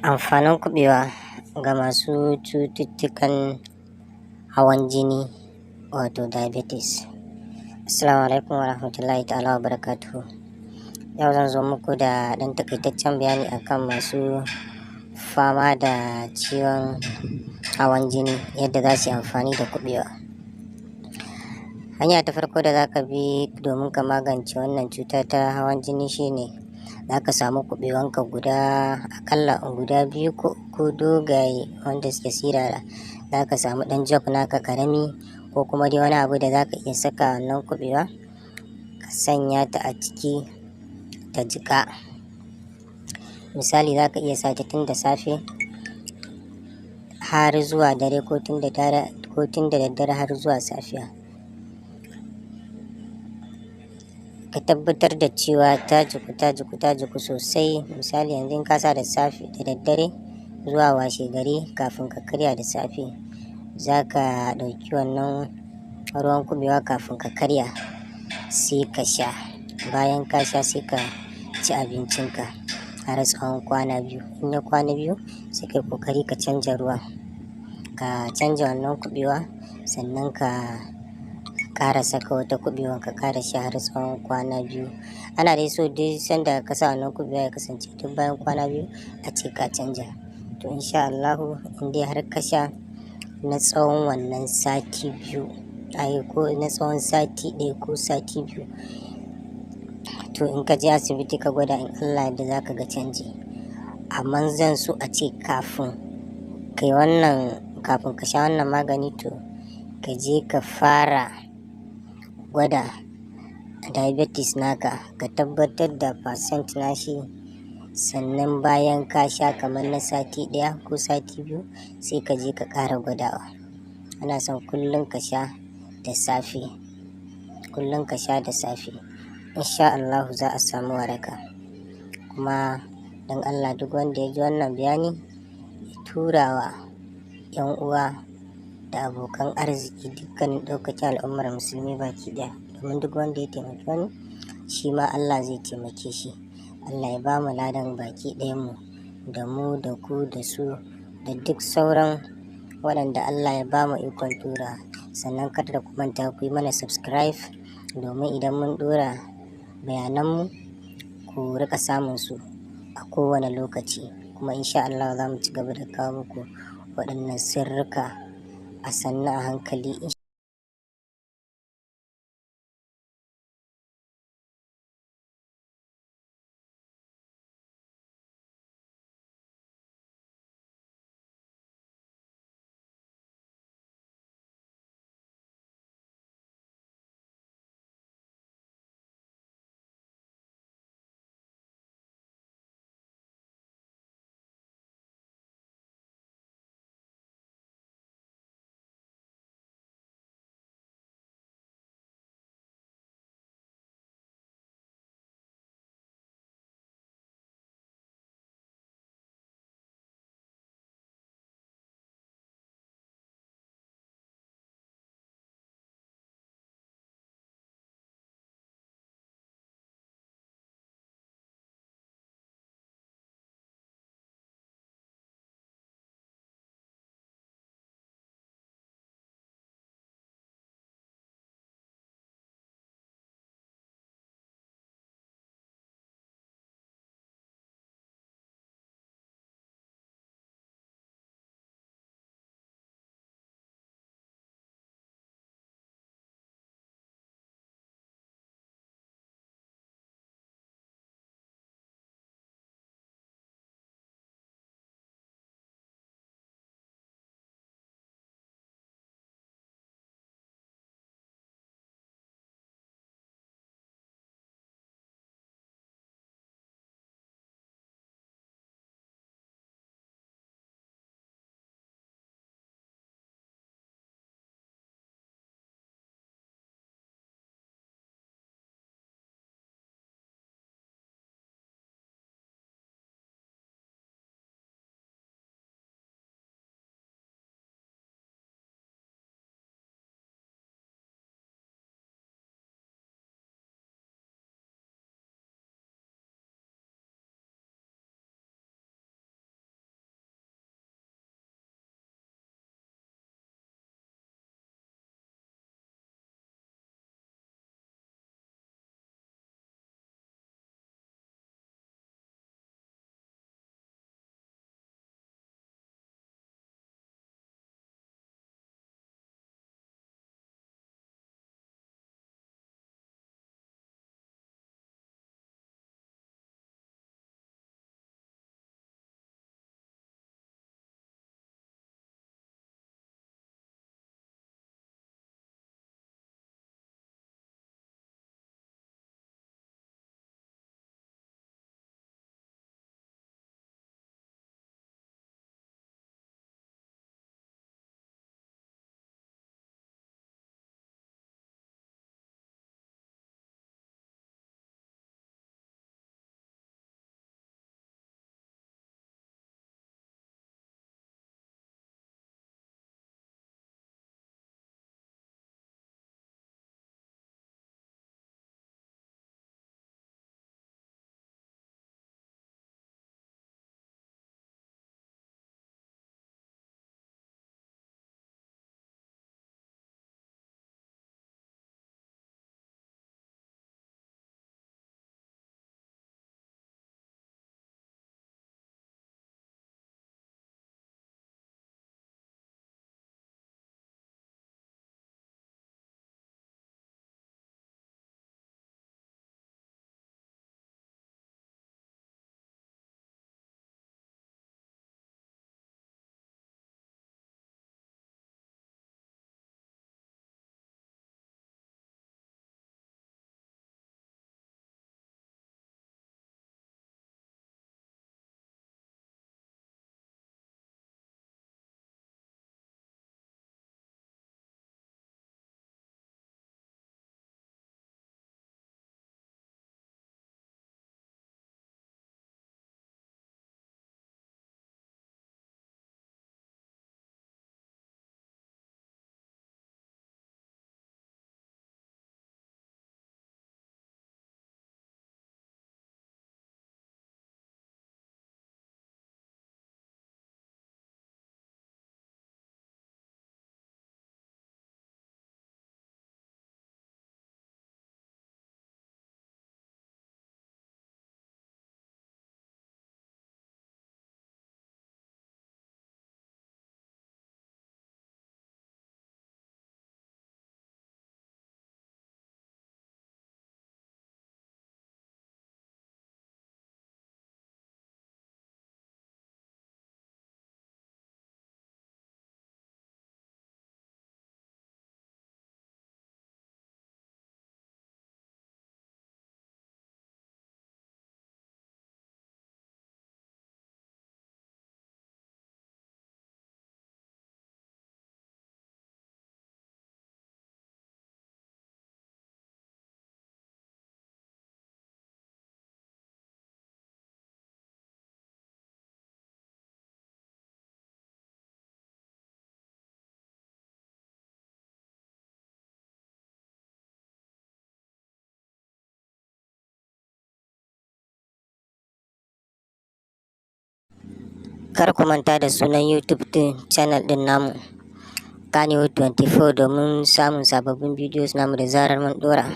Amfanin kuɓewa ga masu cututtukan hawan jini wato diabetes. Assalamu alaikum warahmatullahi ta'ala wabarakatuhu. Yau zan zo muku da ɗan takaitaccen bayani akan masu fama da ciwon hawan jini, yadda za su yi amfani da kuɓewa. Hanya ta farko da za ka bi domin ka magance wannan cuta ta hawan jini shine za ka samu kuɓewanka akalla guda biyu ko dogaye wanda suke sirara. Za ka samu ɗan jug naka karami ko kuma dai wani abu da za ka iya saka wannan kuɓewa ka sanya ta a ciki ta jiƙa. Misali za ka iya sa ta tun da safe har zuwa dare ko tun da daddare har zuwa safiya. Ka tabbatar da cewa ta jiku sosai. Misali yanzu in ka sa da safe da daddare zuwa washe gari kafin ka karya da safe, za ka ɗauki wannan ruwan kuɓewa kafin ka karya sai ka sha. Bayan ka sha sai ka ci abincinka har tsawon kwana biyu. In ya kwana biyu sai kai ƙoƙari ka canja ruwa, ka canja wannan kuɓewa, sannan ka ƙara saka wata kuɓewan ka ƙara sha har tsawon kwana biyu. Ana dai so duk sanda ka sa wannan kuɓewa ya kasance duk bayan kwana biyu a ce ka canja. To insha Allahu in dai har ka sha na tsawon wannan sati biyu, ko na tsawon sati ɗaya ko sati biyu, to in ka je asibiti ka gwada, in Allah yadda za ka ga canji. Amma zan so a ce kafin ka sha wannan magani to ka je ka fara gwada diabetes naka, ka tabbatar da percent nashi, sannan bayan ka sha kamar na sati ɗaya ko sati biyu sai ka je ka ƙara gwadawa. Ana son kullum ka sha da safe, insha Allahu za a samu waraka. Kuma don Allah duk wanda ya ji wannan bayani ya turawa 'yan uwa da abokan arziki, dukkanin ɗaukacin al'ummar musulmi baki ɗaya, domin duk wanda ya taimaki wani shi ma Allah zai taimake shi. Allah ya ba mu ladan baki ɗayanmu, da mu da ku da su da duk sauran waɗanda Allah ya ba mu ikon tura. Sannan kada ku manta ku yi mana subscribe domin idan mun ɗora bayananmu ku rika samun su a kowane lokaci. Kuma insha Allah za mu ci gaba da kawo muku waɗannan sirrika a sannu a hankali. Kar ku manta da sunan YouTube din channel din namu Kannywood 24 domin samun sababbin videos namu da zarar mun ɗora.